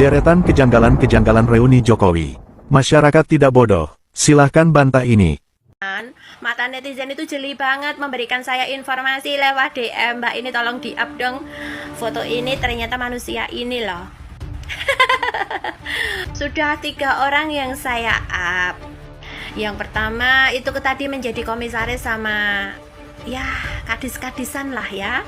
Deretan kejanggalan-kejanggalan reuni Jokowi. Masyarakat tidak bodoh, silahkan bantah ini. Mata netizen itu jeli banget memberikan saya informasi lewat DM. Mbak, ini tolong di-up dong foto ini, ternyata manusia ini loh. Sudah 3 orang yang saya up. Yang pertama itu tadi menjadi komisaris sama ya kadis-kadisan lah ya.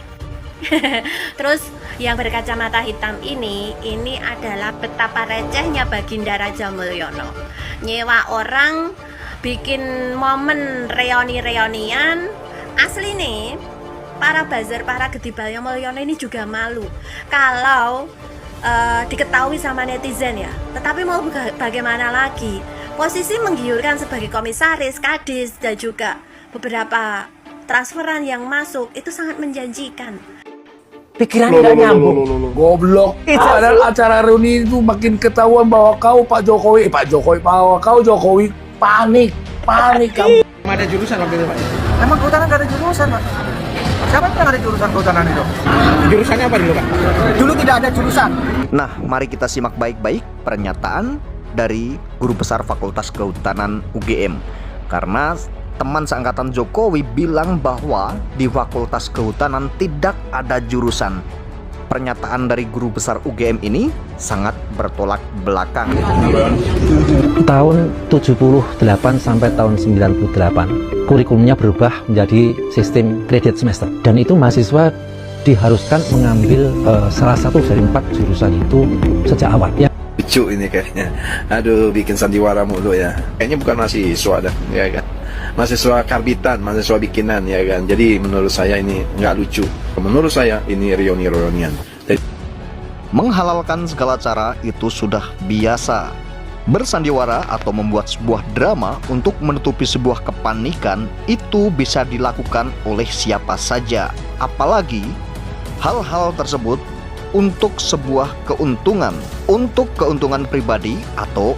Terus yang berkacamata hitam ini adalah betapa recehnya Baginda Raja Mulyono. Nyewa orang bikin momen reoni-reonian. Asli nih, para buzzer, para Gedibalnya Mulyono ini juga malu kalau diketahui sama netizen ya. Tetapi mau bagaimana lagi, posisi menggiurkan sebagai komisaris, kadis, dan juga beberapa transferan yang masuk itu sangat menjanjikan. Pikiran nggak nyambung. Goblok. Padahal acara reuni itu makin ketahuan bahwa kau Pak Jokowi panik kamu. Ada jurusan waktu itu Pak? Emang kehutanan nggak ada jurusan, Pak? Siapa yang ada jurusan kehutanan itu? Jurusannya apa dulu Pak? Dulu tidak ada jurusan. Nah, mari kita simak baik-baik pernyataan dari Guru Besar Fakultas Kehutanan UGM. Karena teman seangkatan Jokowi bilang bahwa di Fakultas Kehutanan tidak ada jurusan. Pernyataan dari Guru Besar UGM ini sangat bertolak belakang. Tahun 78 sampai tahun 98, kurikulumnya berubah menjadi sistem kredit semester. Dan itu mahasiswa diharuskan mengambil salah satu dari 4 jurusan itu sejak awal. Ya. Lucu ini kayaknya. Aduh, bikin sandiwara mulu ya. Kayaknya bukan mahasiswa dah, ya kan. Mahasiswa karbitan, mahasiswa bikinan, ya kan. Jadi menurut saya ini nggak lucu. Menurut saya ini reuni-reunian. Menghalalkan segala cara itu sudah biasa. Bersandiwara atau membuat sebuah drama untuk menutupi sebuah kepanikan itu bisa dilakukan oleh siapa saja. Apalagi hal-hal tersebut untuk sebuah keuntungan, untuk keuntungan pribadi atau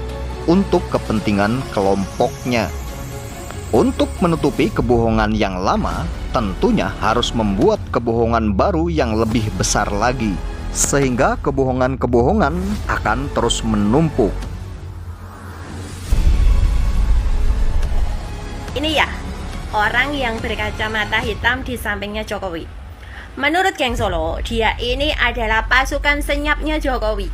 untuk kepentingan kelompoknya. Untuk menutupi kebohongan yang lama, tentunya harus membuat kebohongan baru yang lebih besar lagi, sehingga kebohongan-kebohongan akan terus menumpuk. Ini ya, orang yang berkacamata hitam di sampingnya Jokowi. Menurut geng Solo, dia ini adalah pasukan senyapnya Jokowi.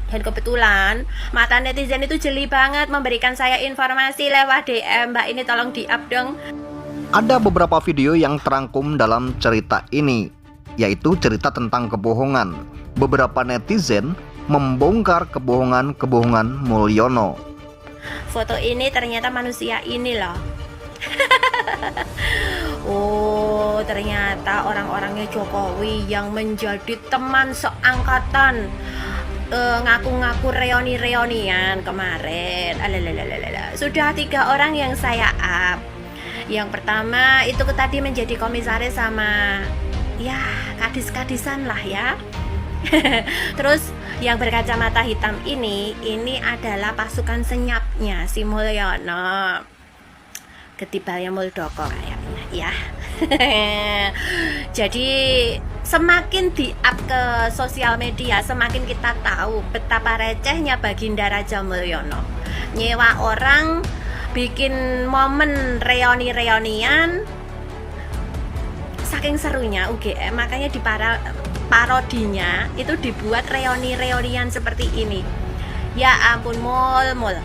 Dan kebetulan mata netizen itu jeli banget memberikan saya informasi lewat DM. Mbak, ini tolong di-up dong. Ada beberapa video yang terangkum dalam cerita ini, yaitu cerita tentang kebohongan. Beberapa netizen membongkar kebohongan-kebohongan Mulyono. Foto ini ternyata manusia ini loh. Oh, ternyata orang-orangnya Jokowi yang menjadi teman seangkatan ngaku-ngaku reoni-reonian kemarin. Sudah 3 orang yang saya up. Yang pertama itu tadi menjadi komisaris sama ya kadis-kadisan lah ya. Terus yang berkacamata hitam ini adalah pasukan senyapnya si Mulyono, Gedibalnya Muldoko kayaknya ya. Jadi semakin di-up ke sosial media, semakin kita tahu betapa recehnya Baginda Raja Mulyono. Nyewa orang bikin momen reoni-reonian. Saking serunya UGM, makanya di parodinya itu dibuat reoni-reonian seperti ini. Ya ampun Mul,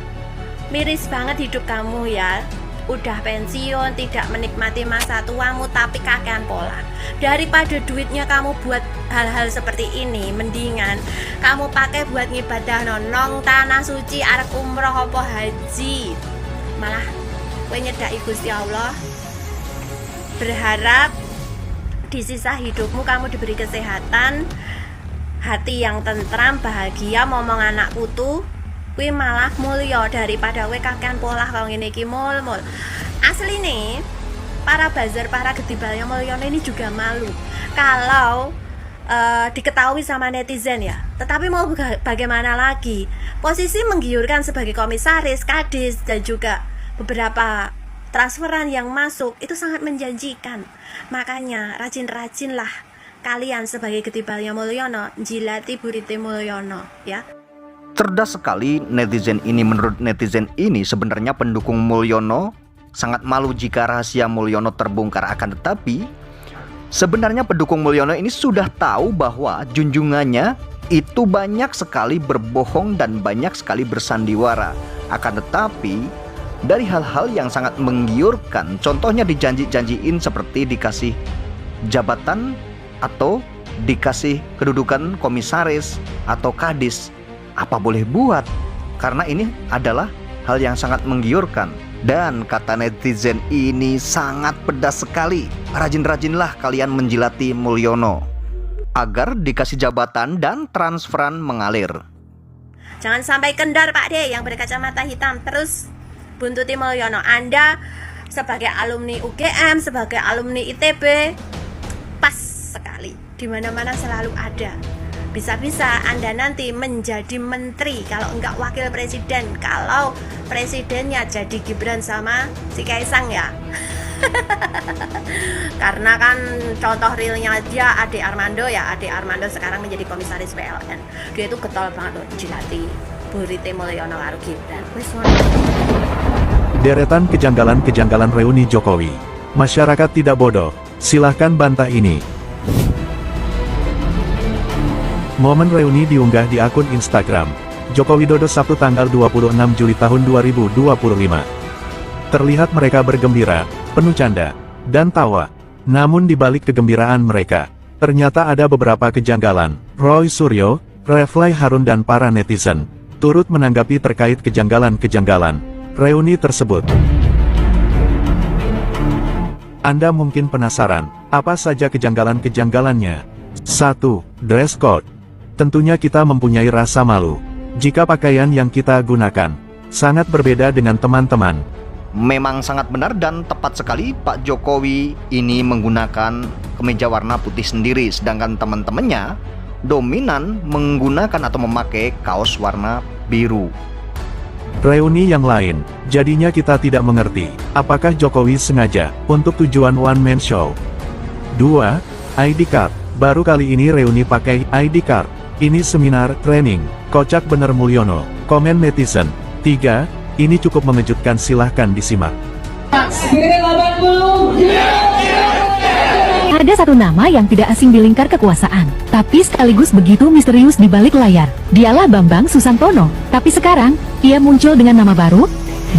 miris banget hidup kamu ya. Udah pensiun, tidak menikmati masa tuamu, tapi kakean pola. Daripada duitnya kamu buat hal-hal seperti ini, mendingan kamu pakai buat ngibadah nonong tanah suci, arek umroh apa haji. Malah kowe nyedaki Gusti Allah. Berharap di sisa hidupmu kamu diberi kesehatan, hati yang tentram, bahagia, momong anak putu. Kuwi malah mulya daripada kowe kakean polah karo ngene iki mul. Asli nih, para buzzer, para Gedibalnya Mulyono ini juga malu kalau diketahui sama netizen ya. Tetapi mau bagaimana lagi, posisi menggiurkan sebagai komisaris, kadis, dan juga beberapa transferan yang masuk itu sangat menjanjikan. Makanya rajin-rajinlah kalian sebagai Getibalnya Mulyono jilati Burite Mulyono ya. Cerdas sekali netizen ini. Menurut netizen ini sebenarnya pendukung Mulyono sangat malu jika rahasia Mulyono terbongkar, akan tetapi sebenarnya pendukung Mulyono ini sudah tahu bahwa junjungannya itu banyak sekali berbohong dan banyak sekali bersandiwara. Akan tetapi dari hal-hal yang sangat menggiurkan, contohnya dijanji-janjiin seperti dikasih jabatan atau dikasih kedudukan komisaris atau kadis, apa boleh buat, karena ini adalah hal yang sangat menggiurkan. Dan kata netizen ini sangat pedas sekali, rajin-rajinlah kalian menjilati Mulyono agar dikasih jabatan dan transferan mengalir. Jangan sampai kendor Pak D yang berkacamata hitam terus buntuti Mulyono. Anda sebagai alumni UGM, sebagai alumni ITB, pas sekali, dimana-mana selalu ada. Bisa-bisa Anda nanti menjadi menteri, kalau enggak wakil presiden, kalau presidennya jadi Gibran sama si Kaisang ya. Karena kan contoh realnya aja Ade Armando ya, Ade Armando sekarang menjadi komisaris PLN. Dia itu getol banget loh jilati Burite Mulyono karo Gibran. Deretan kejanggalan-kejanggalan reuni Jokowi. Masyarakat tidak bodoh, silahkan bantah ini. Momen reuni diunggah di akun Instagram Joko Widodo Sabtu tanggal 26 Juli tahun 2025. Terlihat mereka bergembira, penuh canda dan tawa. Namun di balik kegembiraan mereka, ternyata ada beberapa kejanggalan. Roy Suryo, Refly Harun dan para netizen turut menanggapi terkait kejanggalan-kejanggalan reuni tersebut. Anda mungkin penasaran, apa saja kejanggalan-kejanggalannya? 1. Dress code. Tentunya kita mempunyai rasa malu jika pakaian yang kita gunakan sangat berbeda dengan teman-teman. Memang sangat benar dan tepat sekali, Pak Jokowi ini menggunakan kemeja warna putih sendiri, sedangkan teman-temannya dominan menggunakan atau memakai kaos warna biru. Reuni yang lain, jadinya kita tidak mengerti, apakah Jokowi sengaja untuk tujuan one man show. 2. ID card. Baru kali ini reuni pakai ID card. Ini seminar, training, kocak bener Mulyono, komen netizen. 3. Ini cukup mengejutkan, silahkan disimak. Ada satu nama yang tidak asing di lingkar kekuasaan, tapi sekaligus begitu misterius di balik layar. Dialah Bambang Susantono, tapi sekarang, ia muncul dengan nama baru,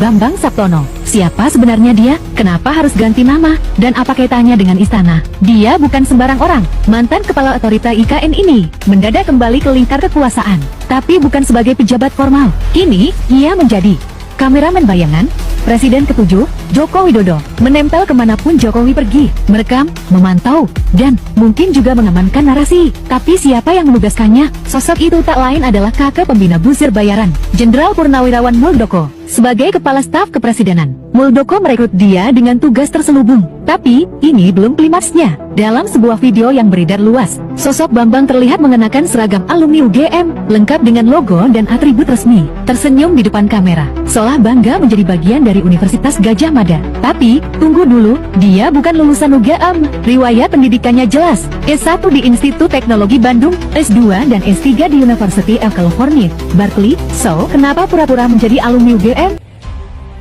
Bambang Saptono. Siapa sebenarnya dia? Kenapa harus ganti nama? Dan apa kaitannya dengan istana? Dia bukan sembarang orang. Mantan kepala otorita IKN ini mendadak kembali ke lingkar kekuasaan, tapi bukan sebagai pejabat formal. Kini, ia menjadi kameramen bayangan Presiden ke-7, Joko Widodo, menempel kemanapun Jokowi pergi, merekam, memantau, dan mungkin juga mengamankan narasi. Tapi siapa yang menugaskannya? Sosok itu tak lain adalah kakak pembina buzzer bayaran, Jenderal Purnawirawan Muldoko. Sebagai kepala staf kepresidenan, Muldoko merekrut dia dengan tugas terselubung. Tapi, ini belum klimaksnya. Dalam sebuah video yang beredar luas, sosok Bambang terlihat mengenakan seragam alumni UGM, lengkap dengan logo dan atribut resmi, tersenyum di depan kamera, seolah bangga menjadi bagian dari Universitas Gadjah Mada. Tapi, tunggu dulu, dia bukan lulusan UGM. Riwayat pendidikannya jelas, S1 di Institut Teknologi Bandung, S2 dan S3 di University of California, Berkeley. So, kenapa pura-pura menjadi alumni UGM?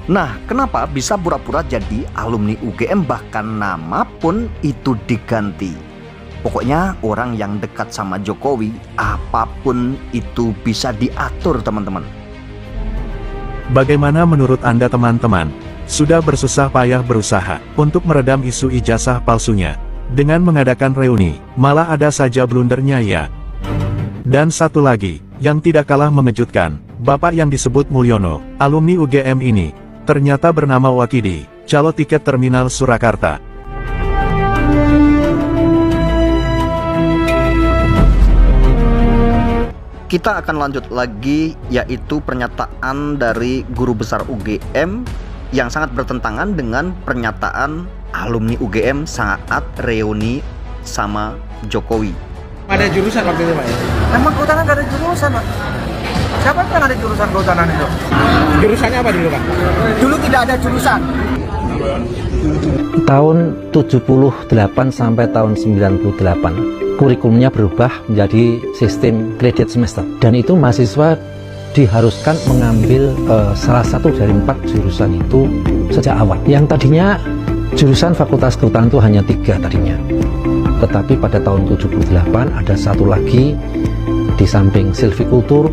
Nah, kenapa bisa pura-pura jadi alumni UGM, bahkan nama pun itu diganti? Pokoknya orang yang dekat sama Jokowi, apapun itu bisa diatur, teman-teman. Bagaimana menurut Anda teman-teman? Sudah bersusah payah berusaha untuk meredam isu ijazah palsunya dengan mengadakan reuni, malah ada saja blundernya ya. Dan satu lagi, yang tidak kalah mengejutkan, Bapak yang disebut Mulyono, alumni UGM ini, ternyata bernama Wakidi, calo tiket terminal Surakarta. Kita akan lanjut lagi, yaitu pernyataan dari guru besar UGM yang sangat bertentangan dengan pernyataan alumni UGM saat reuni sama Jokowi. Ada jurusan waktu itu Pak ya? Emang kehutanan gak ada jurusan Pak? Siapa yang ada jurusan kehutanan itu? Jurusannya apa dulu Pak? Dulu tidak ada jurusan. Tahun 78 sampai tahun 98, kurikulumnya berubah menjadi sistem kredit semester, dan itu mahasiswa diharuskan mengambil salah satu dari 4 jurusan itu sejak awal. Yang tadinya jurusan Fakultas Kehutanan itu hanya 3 tadinya, tetapi pada tahun 78 ada satu lagi, di samping silvikultur,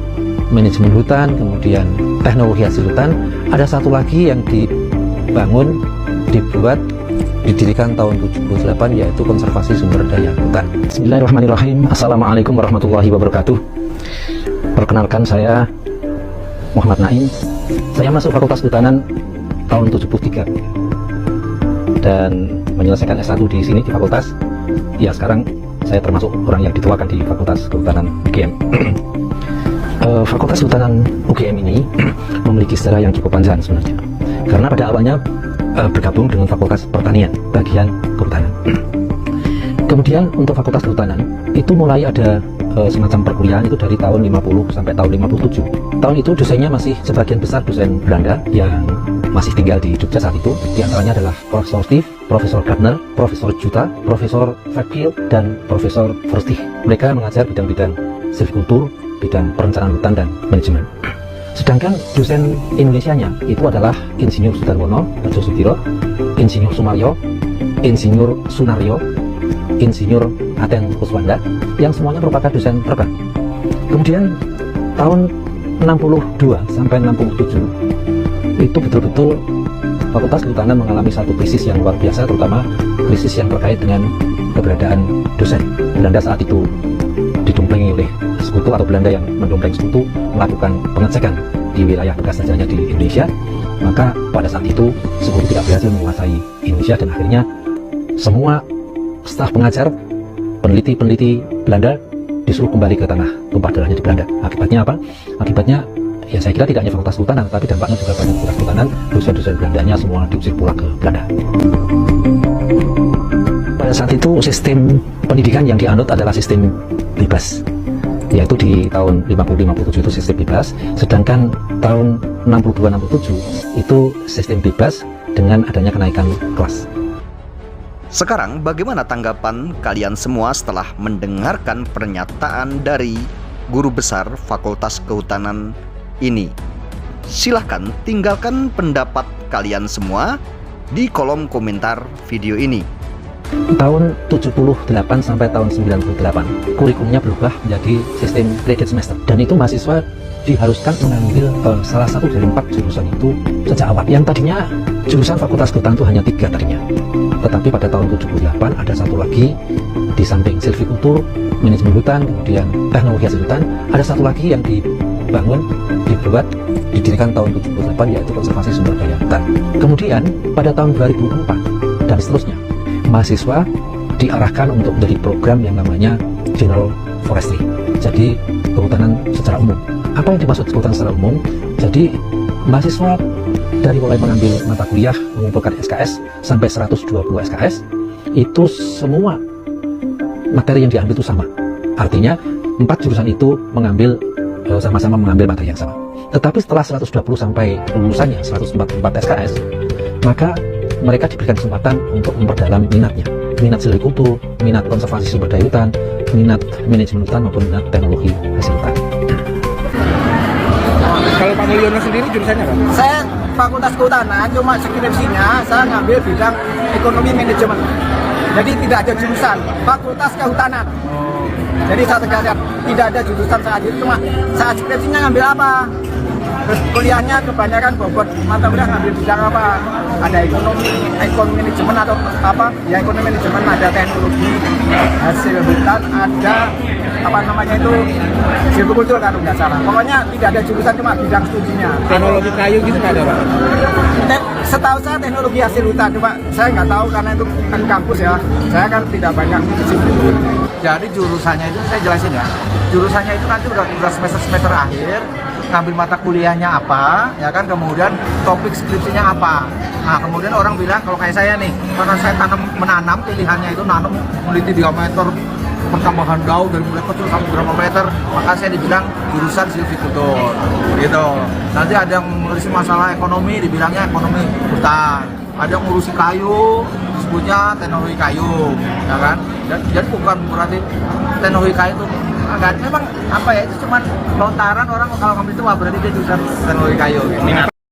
manajemen hutan, kemudian teknologi hasil hutan, ada satu lagi yang dibangun, dibuat, didirikan tahun 78, yaitu konservasi sumber daya hutan. Bismillahirrahmanirrahim. Assalamualaikum warahmatullahi wabarakatuh. Perkenalkan, saya Muhammad Naim. Saya masuk Fakultas Kehutanan tahun 73 dan menyelesaikan S1 di sini di fakultas. Ya, sekarang saya termasuk orang yang dituakan di Fakultas Kehutanan UGM. Fakultas Kehutanan UGM ini memiliki sejarah yang cukup panjang sebenarnya, karena pada awalnya bergabung dengan Fakultas Pertanian bagian kehutanan. Kemudian untuk Fakultas Kehutanan itu mulai ada semacam perkuliahan itu dari tahun 50 sampai tahun 57. Tahun itu dosennya masih sebagian besar dosen Belanda yang masih tinggal di Jogja saat itu. Di antaranya adalah Profesor Steve, Profesor Gardner, Profesor Juta, Profesor Verkiel, dan Profesor Verstich. Mereka mengajar bidang-bidang silvikultur, bidang perencanaan hutan dan manajemen. Sedangkan dosen Indonesianya itu adalah Insinyur Sudarwono, Harjo Sudiro, Insinyur Sumaryo, Insinyur Sunaryo, Insinyur Aten Kuswanda, yang semuanya merupakan dosen terbang. Kemudian tahun 62 sampai 67 itu betul-betul Fakultas Kehutanan mengalami satu krisis yang luar biasa, terutama krisis yang terkait dengan keberadaan dosen. Belanda saat itu didompleng oleh sekutu atau Belanda yang mendompleng sekutu melakukan pengecekan di wilayah bekas jajahnya di Indonesia. Maka pada saat itu sekutu tidak berhasil menguasai Indonesia, dan akhirnya semua staf pengajar, peneliti-peneliti Belanda disuruh kembali ke tanah tumpah darahnya di Belanda. Akibatnya apa? Akibatnya ya saya kira tidak hanya Fakultas Kehutanan, tapi dampaknya juga pada Fakultas Kehutanan. Dosen-dosen Belandanya semua diusir pulang ke Belanda. Pada saat itu sistem pendidikan yang dianut adalah sistem bebas, yaitu di tahun 50-57 itu sistem bebas, sedangkan tahun 62-67 itu sistem bebas dengan adanya kenaikan kelas. Sekarang bagaimana tanggapan kalian semua setelah mendengarkan pernyataan dari guru besar Fakultas Kehutanan ini? Silahkan tinggalkan pendapat kalian semua di kolom komentar video ini. Tahun 78 sampai tahun 98 kurikulumnya berubah menjadi sistem kredit semester, dan itu mahasiswa diharuskan mengambil salah satu dari 4 jurusan itu sejak awal. Yang tadinya jurusan Fakultas Kehutanan itu hanya 3 tadinya, tetapi pada tahun 78 ada satu lagi, di samping silvikultur, manajemen hutan, kemudian teknologi hasil hutan, ada satu lagi yang dibangun, dibuat, didirikan tahun 78, yaitu konservasi sumber daya hutan. Kemudian pada tahun 2004 dan seterusnya, mahasiswa diarahkan untuk menjadi program yang namanya General Forestry, jadi kehutanan secara umum. Apa yang dimaksud kehutanan secara umum? Jadi mahasiswa dari mulai mengambil mata kuliah, mengumpulkan SKS sampai 120 SKS, itu semua materi yang diambil itu sama. Artinya 4 jurusan itu mengambil sama-sama mengambil materi yang sama. Tetapi setelah 120 sampai lulusannya 144 SKS, maka mereka diberikan kesempatan untuk memperdalam minatnya, minat silvikultur, minat konservasi sumber daya hutan, minat manajemen hutan maupun minat teknologi hasil hutan. Kalau Pak Mulyono sendiri jurusannya apa? Saya Fakultas Kehutanan, cuma skripsinya saya ngambil bidang ekonomi manajemen. Jadi tidak ada jurusan Fakultas Kehutanan. Jadi saya tegaskan tidak ada jurusan saat itu, cuma saat skripsinya ngambil apa. Terus kuliahnya kebanyakan bobot mata kuliah ngambil bidang apa? Ada ekonomi manajemen atau apa? Ya ekonomi manajemen, ada teknologi hasil hutan, ada apa namanya itu silvikultur kalau nggak salah. Pokoknya tidak ada jurusan, cuma bidang studinya. Teknologi kayu gitu nggak ada, Pak? Setahu saya teknologi hasil hutan, cuma saya nggak tahu karena itu kan kampus ya. Saya kan tidak banyak di situ. Jadi jurusannya itu saya jelasin ya. Jurusannya itu nanti udah semester akhir, ngambil mata kuliahnya apa, ya kan, kemudian topik skripsinya apa. Nah, kemudian orang bilang kalau kayak saya nih, karena saya menanam, pilihannya itu nanam meneliti diameter pertambahan daun dari mulai kecil sampai berapa meter, maka saya dibilang jurusan silvikultur gitu. Nanti ada yang menulis masalah ekonomi, dibilangnya ekonomi hutan. ada yang ngurusi kayu, disebutnya teknologi kayu, ya kan? Dan jadi bukan berarti teknologi kayu itu agak memang apa ya, itu cuman lontaran orang kalau ngambil itu wah berarti dia jurusan teknologi kayu. Gitu.